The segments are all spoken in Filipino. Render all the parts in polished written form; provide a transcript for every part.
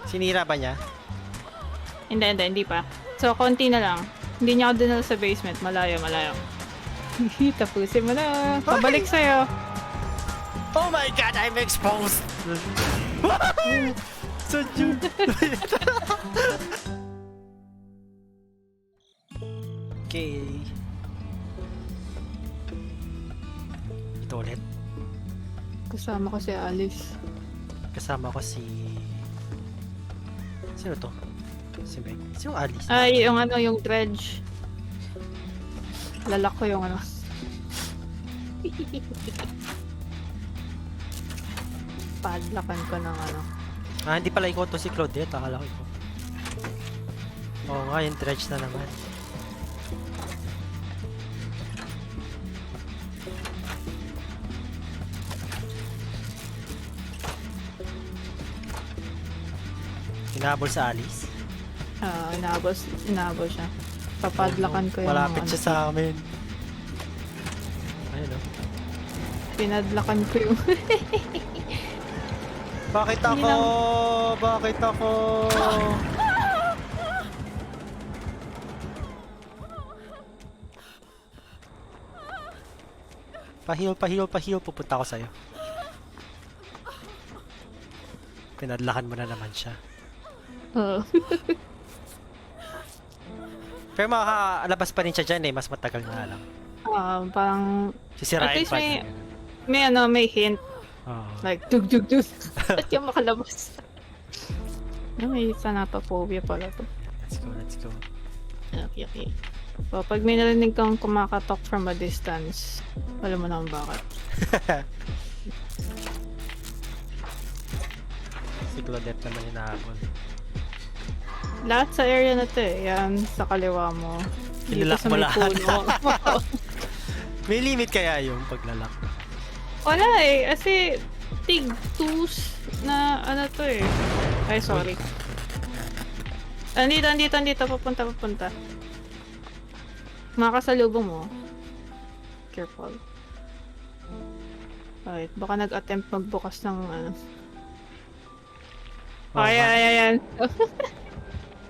Sinira ba niya? Hindi pa. So, konti na lang. Hindi niya ako dinala sa basement. Malayo. Tapusin mo na. Pabalik sa'yo. Oh my god, I'm exposed! So cute! Okay. Ito ulit. Kasama ko si Alice. Kasama ko si... Sino to? Si Meg. Sino Alice? Ay, yung dredge. Lalak ko yung ano. Padlakan ko ng ano. Hindi pala ikaw to si Claudette. Akala ko ikaw. Oo nga, yung dredge na naman. Hinabol sa Alice. Inabos siya. Papadlakan ko yung malapit ano. siya sa amin. Ayun o. Pinadlakan ko yung... Bakit ako? Bakit ako? Pahil. Pupunta ako sa'yo. Pinadlakan mo na naman siya. Oo. Pero makakalabas pa rin siya dyan eh. Mas matagal na lang. Parang... At Sisirain least pa may... niya. May hint. Oo. Like, dug. At yung makalabas. May thanatophobia pala to. Let's go. Okay. So, pag may narinig kang kumakatok from a distance, alam mo naman bakit. Si Claudette naman hinahabol. Lahat sa area na to eh. Yan, sa kaliwa mo. Dito Kinilak sa mo may lahat. puno. May limit kaya yung paglalak? Wala eh. Kasi, tig 2s na ano to eh. Ay, sorry. Andito. Papunta. Makasalubong mo. Careful. Alright, baka nag-attempt magbukas ng ano. Oo nga. Ayan.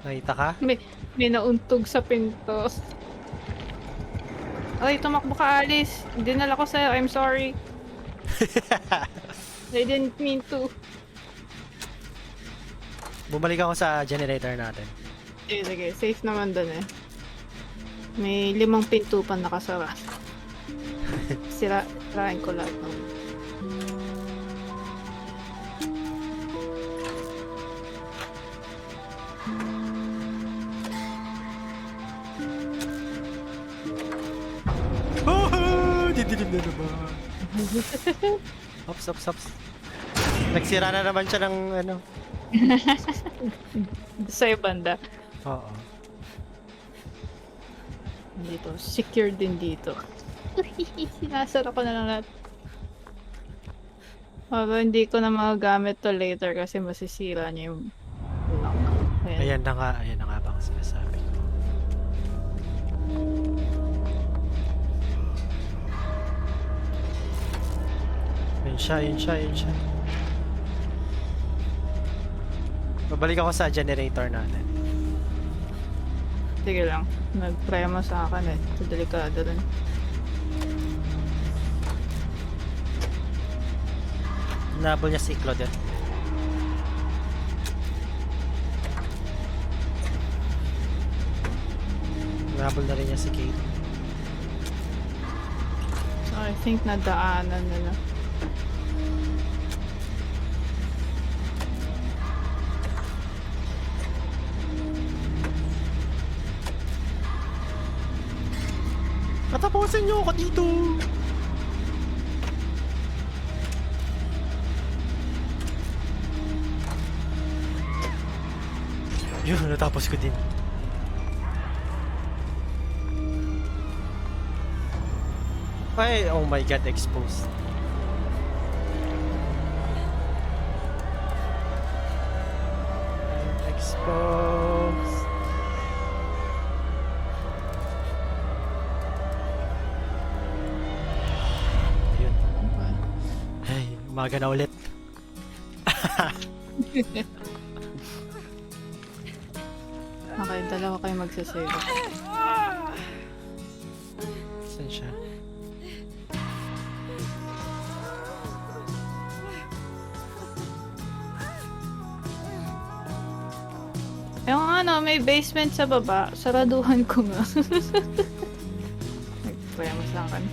Nakita ka? May nauntog sa pinto. Ay, tumakbo ka, Alice. Dinala ko sa'yo. I'm sorry. I didn't mean to. Bumalik ako sa generator natin. Sige. Safe naman dun eh. May 5 pinto pa nakasara. Sirain ko lahat ng... Didilim na naman. Ops. Nagsira na naman siya ng ano. Sa banda. Oo. Dito. Secure din dito. Sinasara ko na lang lahat. Pero hindi ko na magagamit to later kasi masisira niya yung lock. Ayan na nga bang sinasabi ko. Yun siya. Babalik ako sa generator natin. Sige lang. Nag-prema sa akin eh. Ito delikado rin. Nabol niya si Claudette. Nabol na rin niya si Kate. So I think nadaanan nila. Katapusin niyo ako dito! Yun, natapos ko din. Ay, oh my god, exposed. Exposed. Yun. Ay, umaga na ulit. Okay, dalawa kayo magsasave. Saan siya? Yung ano, may basement sa baba. Saraduhan ko nga. Nagpremos lang kan.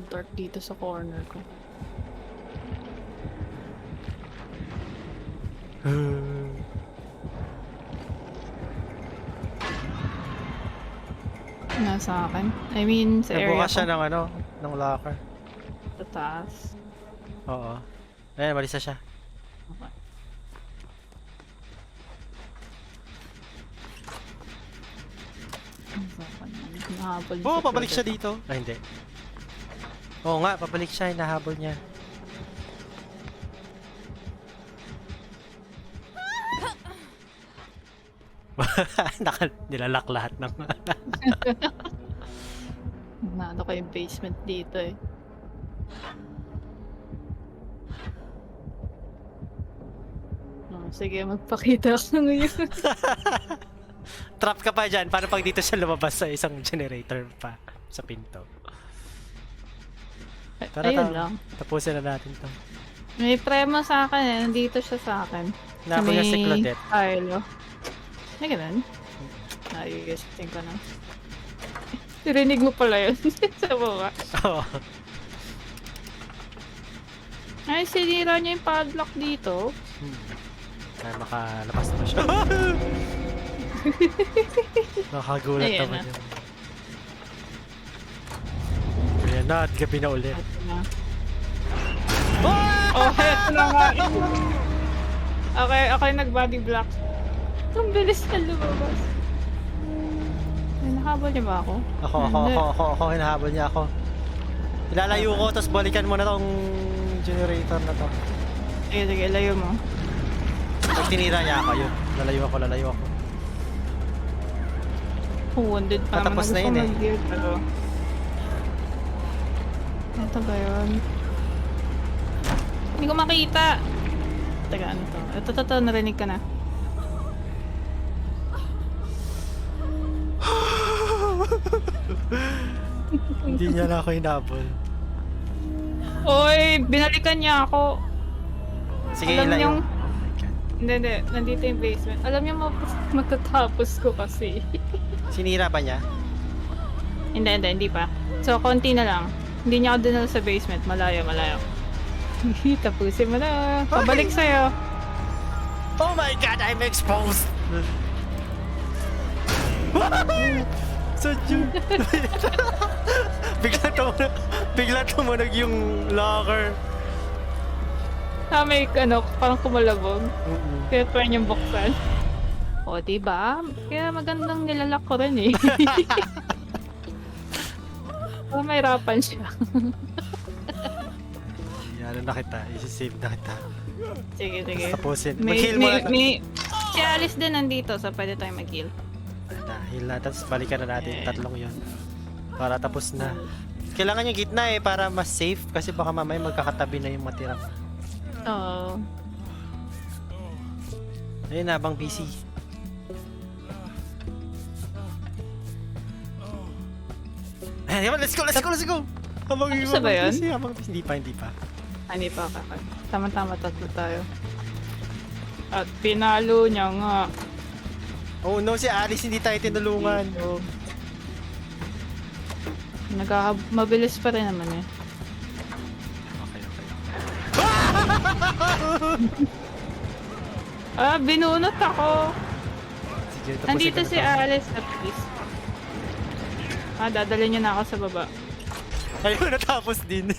Dark dito sa corner ko. Nasa akin. I mean, sa area Nagbukas ko. siya ng ano, ng locker. Sa taas. Oo. Ayan, malisa siya. Okay. Nasa akin. Nahabol Oo, sa pabalik siya project. dito. Ay, hindi. Oo nga, pabalik siya. Hinahabol niya. Nilalak lahat ng... Naano ko yung basement dito eh. Oh, sige, magpakita ka ngayon. Trap ka pa dyan. Paano pag dito siya lumabas sa isang generator pa sa pinto? Tara, Ayun lang. tapusin na natin to. May prema sa akin eh. Nandito siya sa akin. Nahabol niya si Claudette. Carlo. May ganun? Ayos, think ko na. Narinig mo pala yun sa baba. Oo. Ay, sinira niya yung padlock dito. Kaya makalabas na siya. Nakagulat Ayan naman na. yun. Ayan na, at gabi na ulit. Ito na. Oh, heto na nga. Okay, nag-body block. Ang bilis na lumabas. Ay, nakahabol niya ba ako? Ako, hinahabol niya ako. Ilalayo ko, tapos balikan mo na tong generator na to. Sige, layo mo. Pag tinira niya ako, yun. Lalayo ako. Wounded pa naman. Patapos na Gusto yun eh. mag-gear, pero... Ito ba yun? Hindi ko makita! Teka, ano to? Ito, narinig ka na. Hindi niya na ako hinabol. Oy! Binalikan niya ako! Sige, Alam ilayo. niyong- Hindi. Nandito yung basement. Alam niyo, matatapos ko kasi. Sinira ba niya? Hindi pa. So, konti na lang. Hindi niya ako dinala sa basement. Malayo. Tapusin mo na. Pabalik sa'yo. Oh my god, I'm exposed! Sadyo. bigla tumunog yung locker. May parang kumalabog. Kaya try niyang buksan. O, diba? Kaya magandang nilalak ko rin eh. Para may rapan siya. Ano na kita, isi-save na kita. Sige. Tapusin. May, Mag-heal mo na. si Alice din nandito, so pwede tayong mag-heal. Heal na, tapos balikan na natin yung tatlong yun. Para tapos na. Kailangan yung gitna eh, para mas safe. Kasi baka mamaya magkakatabi na yung matira. Oo. Ayun na, habang busy. Ayan, let's go! Habang Tapos na ba yun? busy, habang busy. Hindi pa. Hindi pa kakay. Tama-tama, tatlo tayo. At pinalo niya nga. Oh no, si Alice hindi tayo tinulungan. So, mabilis pa rin naman eh. Okay. Binunot ako. Sige, tapusin Nandito ko na si to. Alice na please. Dadalhin niya na ako sa baba. Ayun, natapos din.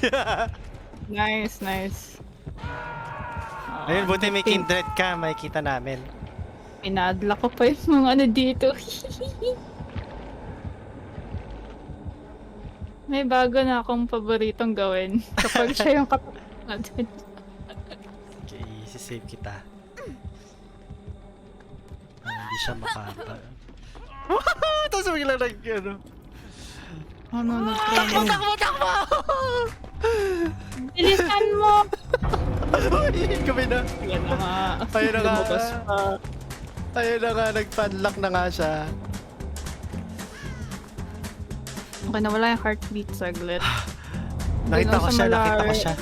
Nice. Ayun, buti may kindred ka, makikita namin. Pinadla ko pa yung mga ano dito. May bago na akong paboritong gawin. Kapag siya yung katapat natin. Okay, isi-save kita. Hindi siya makapa. Tapos bigla Ano, nag-training. Takbo! Bilisan mo! Uy, kami na. Yan na nga. Ayun na nga. Lumabas pa. Ayun na nga, nag-padlock na nga siya. Okay, nawala yung heartbeat saglit. Nakita Doon ko sa siya, nakita ko malayo. siya.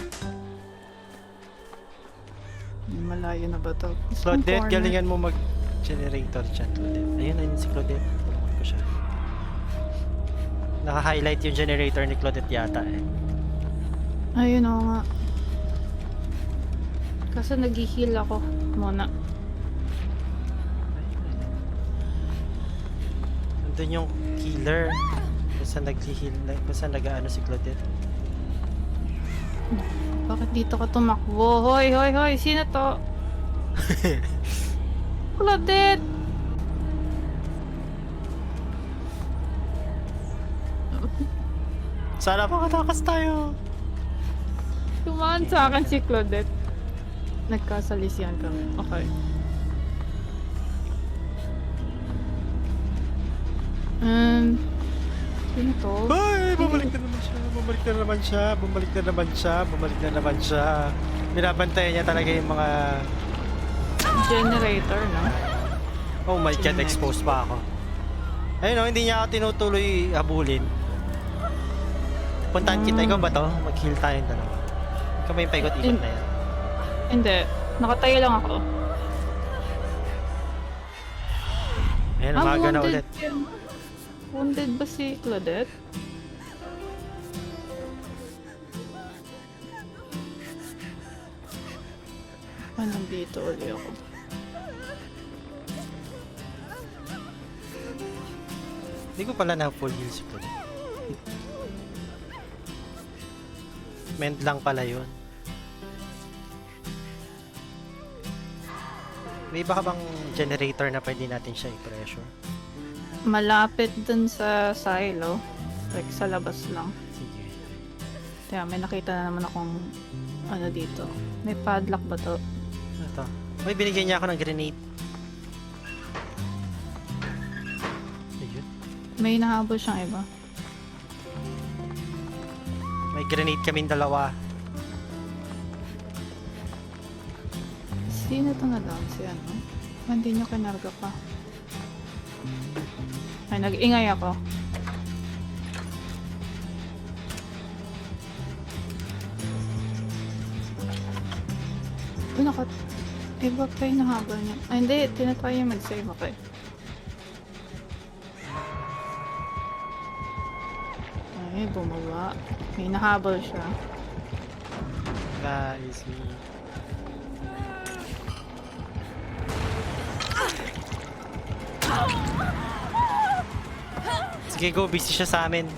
Malayo na ba to? Claudette, Corner. galingan mo mag-generator dyan, Claudette. Ayun si Claudette. Tulungan ko siya. Naka-highlight yung generator ni Claudette yata eh. Ayun oo nga. Kasi nag-heal ako muna. Nandun yung killer. Basta nag-heal, basta nag-ano si Claudette. Bakit dito ka tumakbo? Hoy, hoy, hoy! Sino to? Claudette! Sana makatakas tayo. Tumaan sa akin si Claudette. Nagkasalisihan kami. Okay. Sino to? Ay, bumalik na naman siya, bumalik na naman siya, bumalik na naman siya, bumalik na naman siya. Binabantayan niya talaga yung mga... Generator, no? Oh my God, Sino exposed pa ako. Ayun oh, hindi niya ako tinutuloy habulin. Puntahan kita, ikaw ba to? Mag-heal tayong dalawa. Ikaw ba yung paikot-ikot na yan? Hindi. Nakatayo lang ako. Ayun, umaga na wounded ulit. yun. Wounded ba si Claudette? Nandito ulit ako. Hindi ko pala na full heal si Claudette. Mend lang pala yun. May iba ka bang generator na pwede natin siya i-pressure? Malapit dun sa silo. Like sa labas lang. Sige. Kaya may nakita na naman akong ano dito. May padlock ba to? Ito. May binigyan niya ako ng grenade. Ayun. May nahabol siyang iba. May grenade kaming dalawa. Sino to na down? Si ano? Hindi nyo kinarga pa. Ay, nag-ingay ako. Uy, iba pa yung nahabol niya. Ay, hindi. Tinatry yung mag-save ako eh. Ay, bumaba. May nahabol siya. Guys, me. Sige, go. Busy siya sa amin.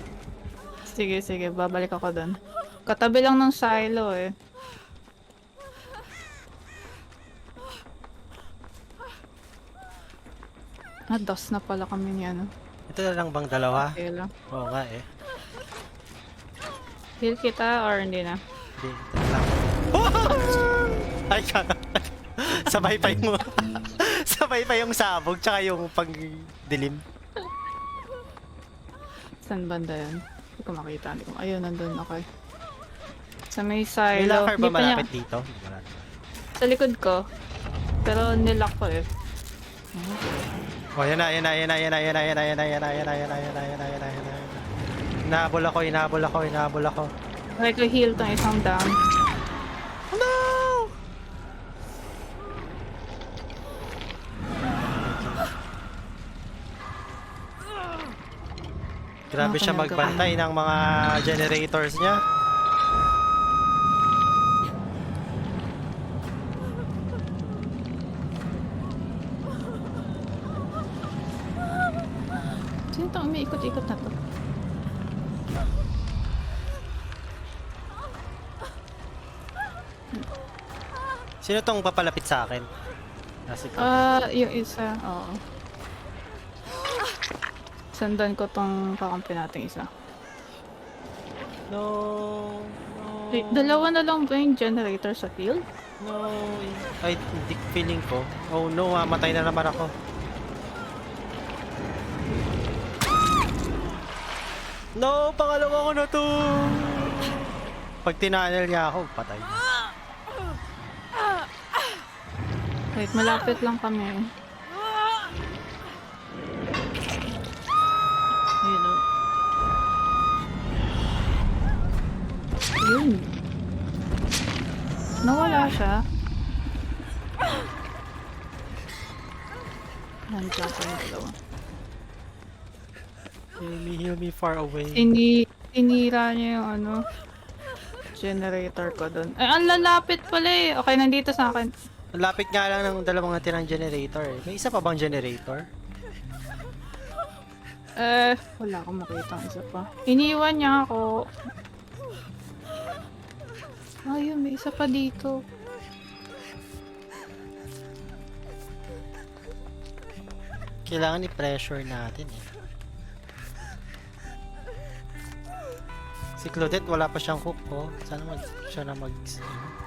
Sige, sige. Babalik ako doon. Katabi lang ng silo eh. Das na pala kami ni ano. Ito na lang bang dalawa? Okay lang. Oo nga eh. Heal kita or hindi na? Hindi, ito na lang. Ay, sabay pa yung... sabay pa yung sabog, tsaka yung pag-dilim. Saan banda yan? Hindi ko makita. Hindi ko... Ayun, nandun. Okay. Sa may May silo. locker ba Hindi pa niya- malapit dito? Wala. Sa likod ko. Pero nilock ko eh. Oh, yan na, yan na, yan na, yan na, yan na, yan na, yan na, yan na, yan na, yan na, yan na, yan na, yan na, yan na. Inahabol ako, inahabol ako, inahabol ako. Okay ko heal tong isang down. No! Grabe siya magbantay ng mga generators niya. Sino itong umiikot-ikot na to? Sino tong papalapit sa akin? Nasi ko. Yung isa. Oo. Sandan ko tong kakampi nating isa. No. Wait, dalawa na lang ba yung generator sa field? No. Ay, hindi feeling ko. Oh no, matay na naman ako. No, pangalawa ko na to. Pag tinanel niya ako, patay na. Wait, malapit lang kami. Ayun o. Ayun. Nawala siya. Nandiyan ko yung dalawa. Heal me far away. Tinira niya yung ano, generator ko dun. Ay, ang lalapit pala eh. Okay, nandito sa akin. Ang lapit nga lang ng dalawang natirang generator eh. May isa pa bang generator? Wala akong makita ang isa pa. Iniwan niya ako. Ayun, may isa pa dito. Kailangan i-pressure natin eh. Si Claudette wala pa siyang hook oh. Sana siya na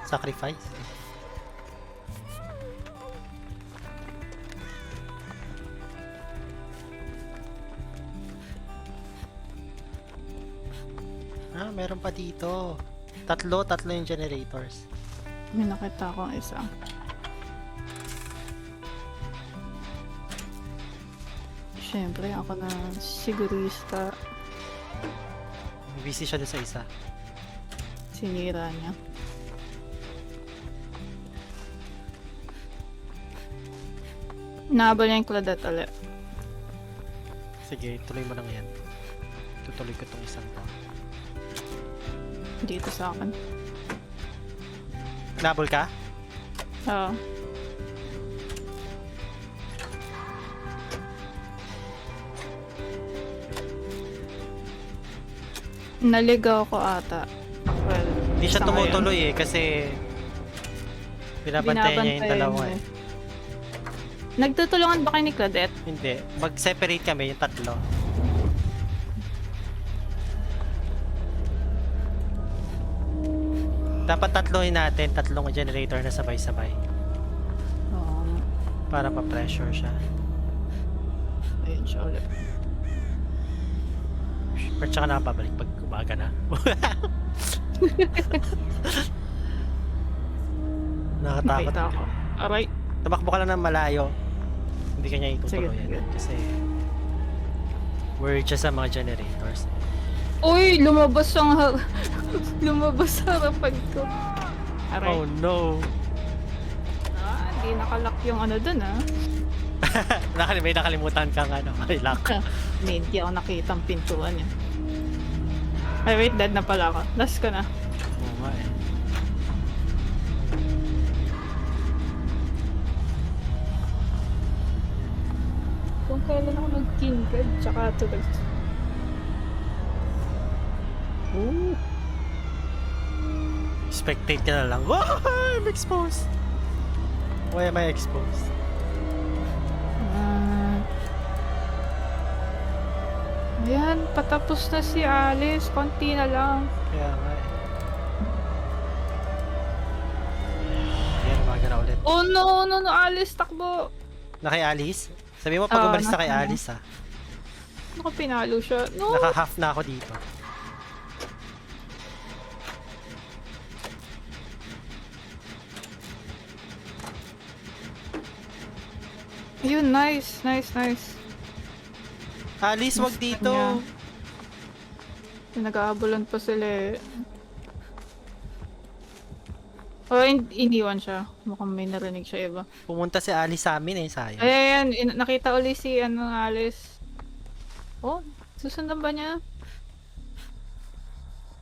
sacrifice. Ah, meron pa dito. Tatlo yung generators. May nakita akong isa. Siyempre, ako na sigurista. Busy siya doon sa isa. Sinira niya. Nahabol niya yung Claudette ulit. Sige, tuloy mo lang yan. Tutuloy ko tong isang to. Dito sa akin. Nabol ka? Oo. Naligaw ko ata. Well, Hindi siya sa ngayon. tumutuloy eh kasi binabantayan niya yung dalawa mo. eh. Nagtutulungan ba kayo ni Claudette? Hindi. Mag-separate kami yung tatlo. Dapat tatlohin natin, tatlong generator na sabay-sabay Oo. para ma-pressure siya. Ayun siya ulit. Pero tsaka nakapabalik pag umaga na. Nakatakot. Nakita ako. Aray. Tumakbo ka lang ng malayo. Hindi kanya Sige, itutuloy sige. yan. Kasi worried siya sa mga generators. Uy! Lumabas ang lumabas sa harapan ko. Aray. Oh no! Hindi nakalak yung ano dun ah. May nakalimutan kang ano, lock. Hindi ako nakita ang pintuan niya. Ay wait, dead na pala ako. Last ko na. Oo nga eh. Kung kailan ako nag-kindred, tsaka ito. Ooh. Spectate ka na lang. Whoa! I'm exposed! Why am I exposed? Ayan, patapos na si Alice. Konti na lang. Kaya nga eh. Ayan, umaga na ulit. Oh no, Alice, takbo. Na kay Alice? Sabi mo pag Oo, umalis na kay nasa- Alice ha. Naku, pinalo siya. No! Naka-half na ako dito. Ayun, nice. Alice, wag Gusto dito! niya. Nag-aabulan pa sila eh. Oh, iniwan siya. Mukhang may narinig siya iba. Pumunta si Alice sa amin eh, sayang. Ayan, nakita uli si Alice. Oh, susundan ba niya?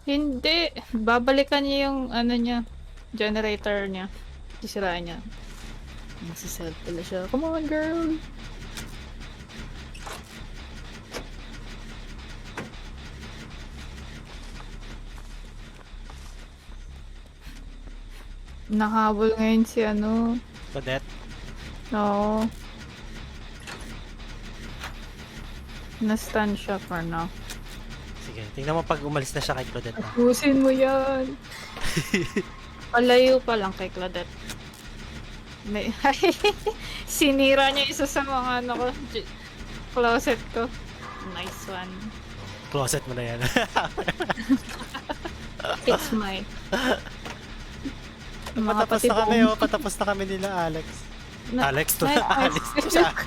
Hindi. Babalikan niya yung niya, generator niya. Sisiraan niya. Masisell pala siya. Come on, girl! Nakahabol ngayon si Claudette, No. Na-stun siya for now. sige, tingnan mo pag umalis na siya kay Claudette na. Tapusin mo yan. Palayo pa lang kay Claudette. May sinira niya isa sa mga closet ko. Nice one. Closet mo na yan. It's my... Mga Patapos na kami, patibong. oh. Patapos na kami nila, Alex. Na- Alex to. Nice. Alex. Sino si Alex?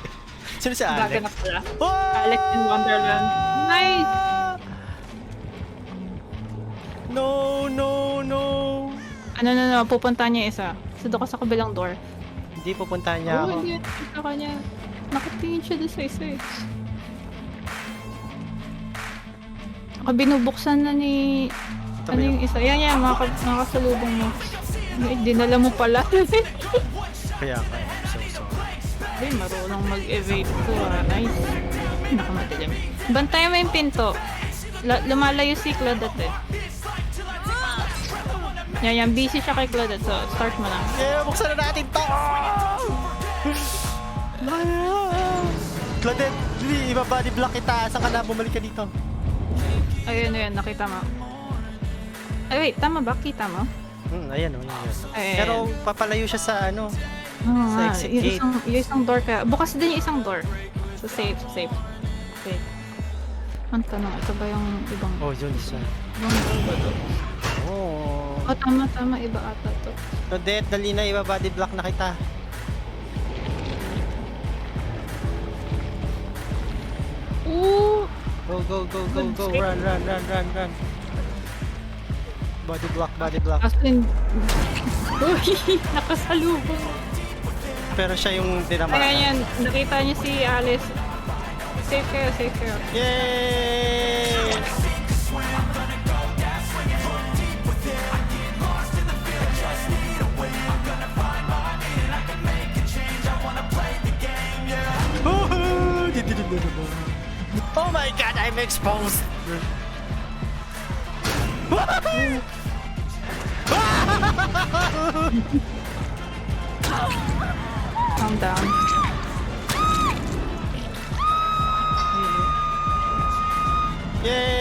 Sino si Alex? Gaganap pala. Oh! Alex in Wonderland. Nice! No, no, no. Ano, pupunta niya isa. So, doon ka sa kabilang door. Hindi pupuntahan niya ako. Hindi. Sa kanya. Nakatingin siya doon sa isa eh. Baka binubuksan na ni... Ito Ano ba yung isa? Yan, mga kasalubong mo. Ay, dinala mo pala. Kaya ka. So, Ay, marunong mag-evade to. Nice. Nakamadilim. Bantayan mo yung pinto. Lumalayo si Claudette eh. Yan, busy siya kay Claudette. So, start mo lang. yeah, buksan na natin to! Claudette, ibabody block kita. Saan ka na? Bumalik ka dito. Ayun, nakita mo. Ay, wait, tama ba? Kita mo? Ayan. Ayan. Pero papalayo siya sa ano. Sa exit gate. Yung isang door ka. Bukas din yung isang door. So, safe. Okay. Ang tanong, ito ba yung ibang... Oh, yun siya. Ibang door ba to? Oh. Oh, tama. Iba ata to. Claudette, dali na. Ibabody block na kita. Ooh! Go. Run. Body block. As in... Uy! Nakasalubong. Pero siya yung dinama. Ayan, nakita niyo si Alice. Safe kayo. Yay! Oh my god, I'm exposed! Calm down. Yay!